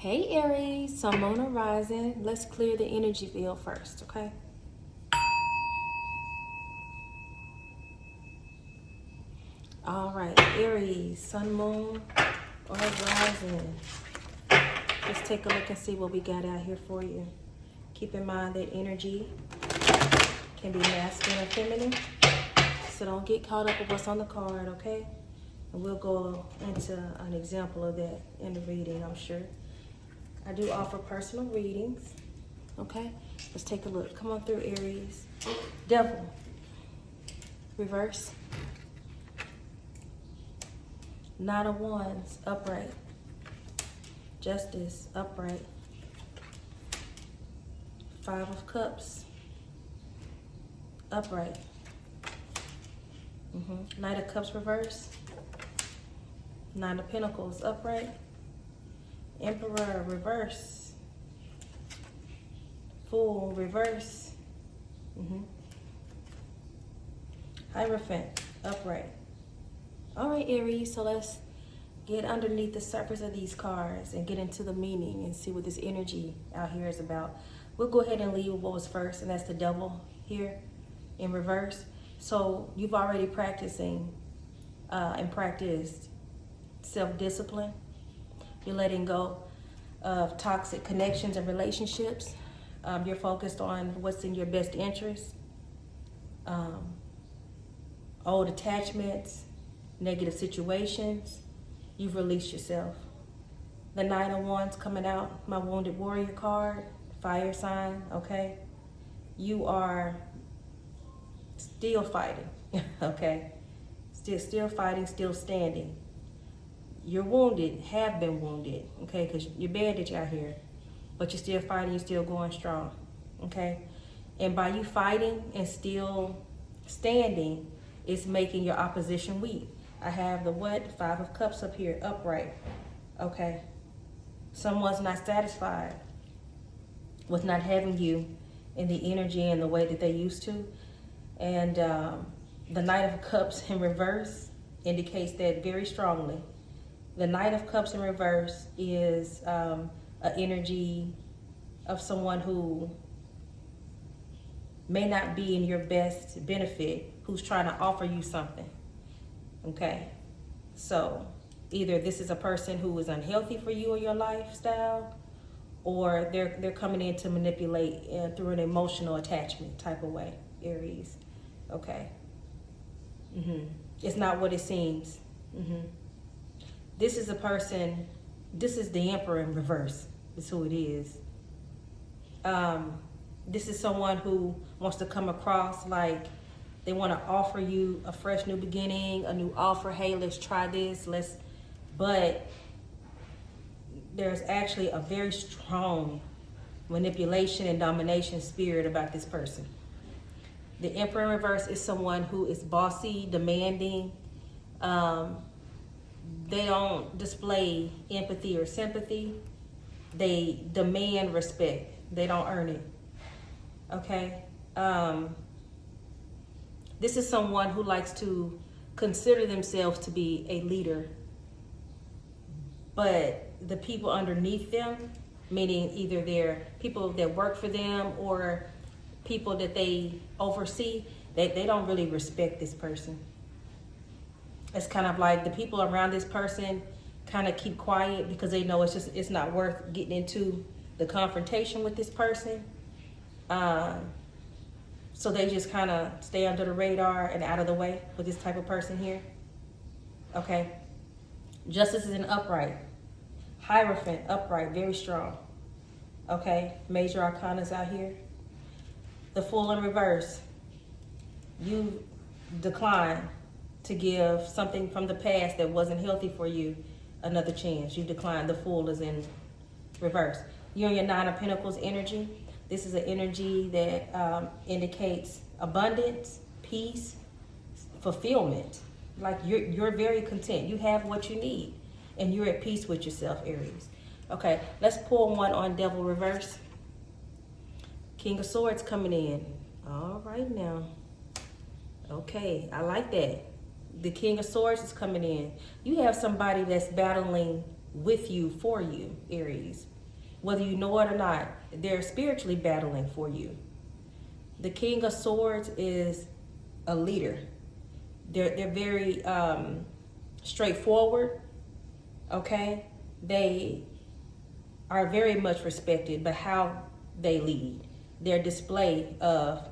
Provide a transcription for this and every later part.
Hey Aries, Sun, Moon, or Rising. Let's clear the energy field first, okay? All right, Aries, Sun, Moon, or Rising. Let's take a look and see what we got out here for you. Keep in mind that energy can be masculine or feminine, so don't get caught up with what's on the card, okay? And we'll go into an example of that in the reading, I'm sure. I do offer personal readings, okay? Let's take a look. Come on through, Aries. Devil, reverse. Knight of Wands, upright. Justice, upright. Five of Cups, upright. Knight of Cups, reverse. Nine of Pentacles, upright. Emperor, reverse. Fool, reverse. Hierophant, upright. All right, Aries, so let's get underneath the surface of these cards and get into the meaning and see what this energy out here is about. We'll go ahead and leave with what was first, and that's the Devil here in reverse. So you've already practicing and practiced self-discipline. You're letting go of toxic connections and relationships. You're focused on what's in your best interest. Old attachments, negative situations. You've released yourself. The Knight of Wands coming out, my Wounded Warrior card, fire sign, okay? You are still fighting, okay? Still fighting, still standing. You're wounded, have been wounded, okay? Because you're bandaged out here, but you're still fighting, you're still going strong, okay? And by you fighting and still standing, it's making your opposition weak. I have the what? Five of Cups up here, upright, okay? Someone's not satisfied with not having you in the energy and the way that they used to. And the Knight of Cups in reverse indicates that very strongly. The Knight of Cups in reverse is an energy of someone who may not be in your best benefit, who's trying to offer you something, okay? So either this is a person who is unhealthy for you or your lifestyle, or they're coming in to manipulate through an emotional attachment type of way, Aries, okay? It's not what it seems. This is a person, this is the Emperor in reverse, is who it is. This is someone who wants to come across like they want to offer you a fresh new beginning, a new offer. Hey, let's try this, but there's actually a very strong manipulation and domination spirit about this person. The Emperor in reverse is someone who is bossy, demanding. They don't display empathy or sympathy. They demand respect. They don't earn it. Okay? This is someone who likes to consider themselves to be a leader, but the people underneath them, meaning either they're people that work for them or people that they oversee, they don't really respect this person. It's kind of like the people around this person kind of keep quiet because they know it's not worth getting into the confrontation with this person. So they just kind of stay under the radar and out of the way with this type of person here. Okay. Justice is an upright. Hierophant, upright, very strong. Okay. Major arcanas out here. The Fool in reverse. You decline to give something from the past that wasn't healthy for you another chance. You decline. The Fool is in reverse. You're in your Nine of Pentacles energy. This is an energy that indicates abundance, peace, fulfillment. Like you're very content. You have what you need, and you're at peace with yourself, Aries. Okay, let's pull one on Devil reverse. King of Swords coming in. All right now. Okay, I like that. The King of Swords is coming in. You have somebody that's battling with you, for you, Aries. Whether you know it or not, they're spiritually battling for you. The King of Swords is a leader. They're very straightforward, okay? They are very much respected, but how they lead, their display of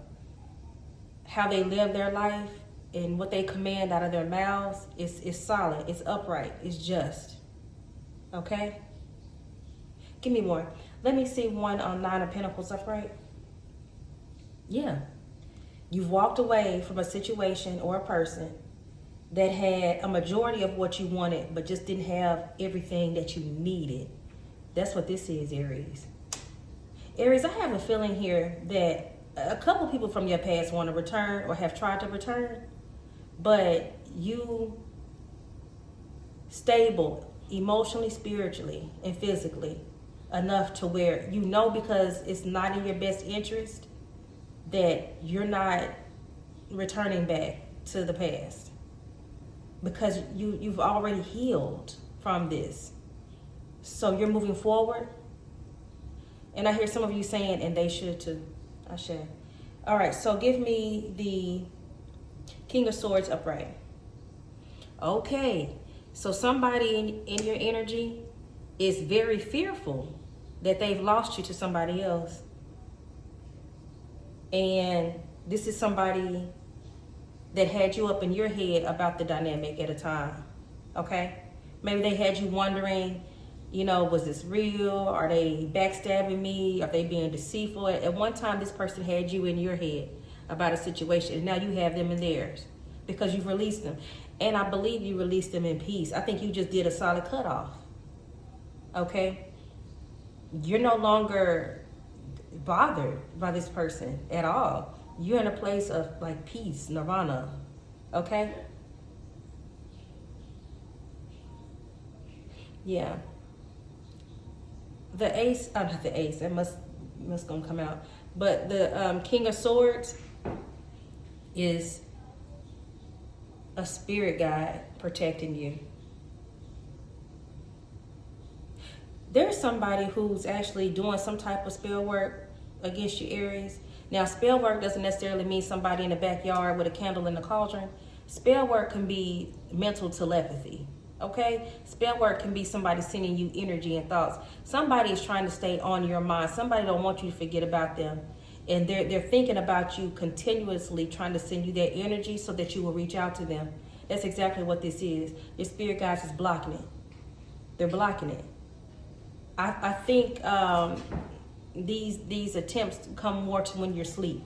how they live their life and what they command out of their mouths is solid, it's upright, it's just, okay? Give me more. Let me see one on Nine of Pentacles upright. Yeah. You've walked away from a situation or a person that had a majority of what you wanted, but just didn't have everything that you needed. That's what this is, Aries. Aries, I have a feeling here that a couple people from your past want to return or have tried to return, but you stable emotionally, spiritually, and physically enough to where you know, because it's not in your best interest, that you're not returning back to the past, because you've already healed from this. So you're moving forward. And I hear some of you saying, and they should too. I should. All right, so give me the King of Swords upright. Okay, so somebody in your energy is very fearful that they've lost you to somebody else. And this is somebody that had you up in your head about the dynamic at a time, okay? Maybe they had you wondering, you know, was this real? Are they backstabbing me? Are they being deceitful? At one time, this person had you in your head about a situation, and now you have them in theirs because you've released them. And I believe you released them in peace. I think you just did a solid cutoff, okay? You're no longer bothered by this person at all. You're in a place of like peace, nirvana, okay? Yeah. The ace, not the ace, that must gonna come out. But the King of Swords is a spirit guide protecting you. There's somebody who's actually doing some type of spell work against you, Aries. Now, spell work doesn't necessarily mean somebody in the backyard with a candle in the cauldron. Spell work can be mental telepathy, okay? Spell work can be somebody sending you energy and thoughts. Somebody is trying to stay on your mind. Somebody don't want you to forget about them. And they're thinking about you continuously, trying to send you that energy so that you will reach out to them. That's exactly what this is. Your spirit guides is blocking it. They're blocking it. I think these attempts come more to when you're asleep.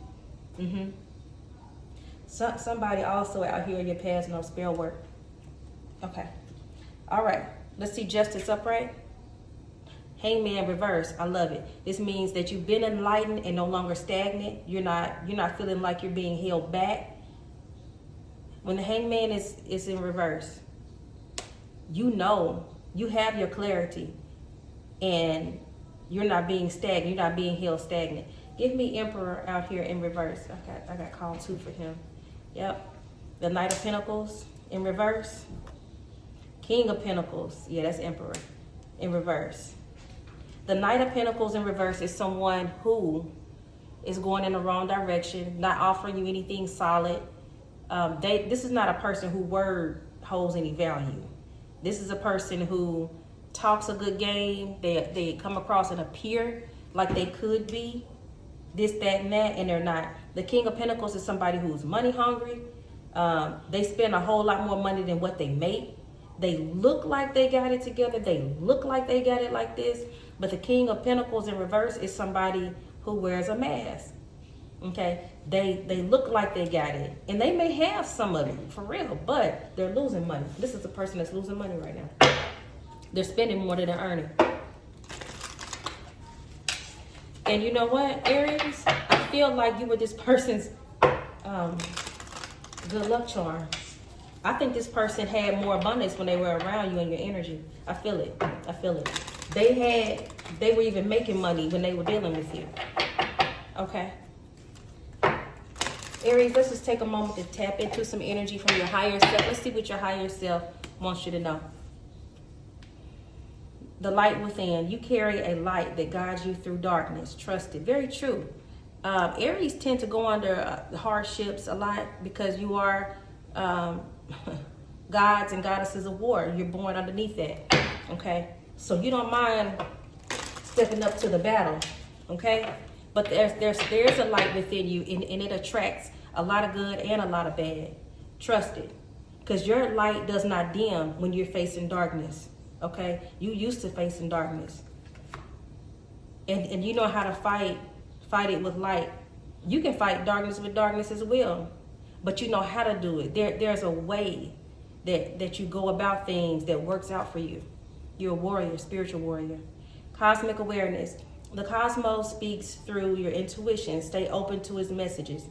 Somebody also out here in your past knows spell work. Okay. All right. Let's see Justice upright. Hangman reverse. I love it. This means that you've been enlightened and no longer stagnant. You're not feeling like you're being held back. When the Hangman is in reverse, you know, you have your clarity. And you're not being stagnant. You're not being held stagnant. Give me Emperor out here in reverse. I got called too for him. Yep. The Knight of Pentacles in reverse. King of Pentacles. Yeah, that's Emperor in reverse. The Knight of Pentacles in reverse is someone who is going in the wrong direction, not offering you anything solid. This is not a person who word holds any value. This is a person who talks a good game. They come across and appear like they could be this, that, and that, and they're not. The King of Pentacles is somebody who's money hungry. They spend a whole lot more money than what they make. They look like they got it together. They look like they got it like this. But the King of Pentacles in reverse is somebody who wears a mask. Okay? They look like they got it. And they may have some of it, for real, but they're losing money. This is a person that's losing money right now. They're spending more than they're earning. And you know what, Aries? I feel like you were this person's good luck charm. I think this person had more abundance when they were around you and your energy. I feel it. I feel it. They were even making money when they were dealing with you. Okay. Aries, let's just take a moment to tap into some energy from your higher self. Let's see what your higher self wants you to know. The light within. You carry a light that guides you through darkness. Trust it. Very true. Aries tend to go under hardships a lot because you are gods and goddesses of war. You're born underneath that. Okay? So you don't mind stepping up to the battle. Okay? But there's a light within you, and it attracts a lot of good and a lot of bad. Trust it. Because your light does not dim when you're facing darkness. Okay? You used to facing darkness. And you know how to fight it with light. You can fight darkness with darkness as well. But you know how to do it. There's a way that you go about things that works out for you. You're a warrior, spiritual warrior. Cosmic awareness. The cosmos speaks through your intuition. Stay open to its messages.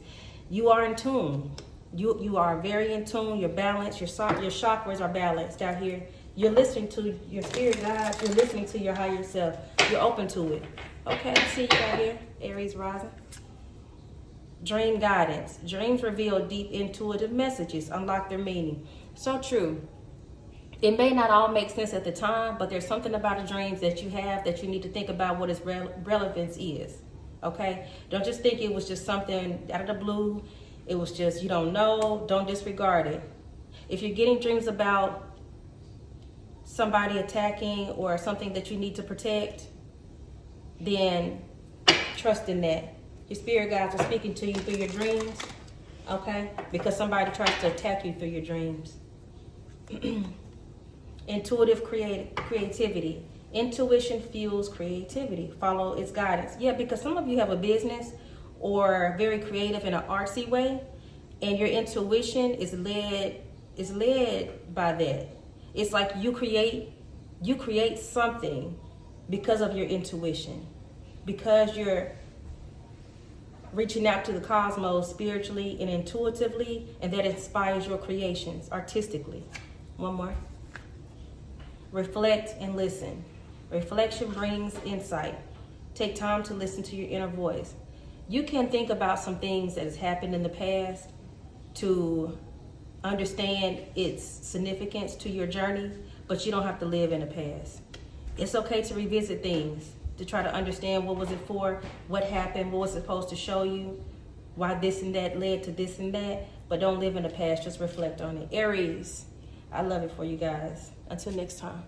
You are in tune. You are very in tune. You're balanced. Your chakras are balanced out here. You're listening to your spirit guides. You're listening to your higher self. You're open to it. Okay, see you out here, Aries rising. Dream guidance. Dreams reveal deep intuitive messages. Unlock their meaning. So true. It may not all make sense at the time, but there's something about the dreams that you have that you need to think about what its relevance is. Okay? Don't just think it was just something out of the blue. It was just, you don't know. Don't disregard it. If you're getting dreams about somebody attacking or something that you need to protect, then trust in that. Your spirit guides are speaking to you through your dreams. Okay? Because somebody tries to attack you through your dreams. Intuitive creativity. Intuition fuels creativity. Follow its guidance. Yeah, because some of you have a business or very creative in an artsy way, and your intuition is led by that. It's like you create something because of your intuition, because you're reaching out to the cosmos spiritually and intuitively, and that inspires your creations artistically. One more. Reflect and listen. Reflection brings insight. Take time to listen to your inner voice. You can think about some things that has happened in the past to understand its significance to your journey, but you don't have to live in the past. It's okay to revisit things, to try to understand what was it for, what happened, what was it supposed to show you, why this and that led to this and that, but don't live in the past, just reflect on it. Aries, I love it for you guys. Until next time.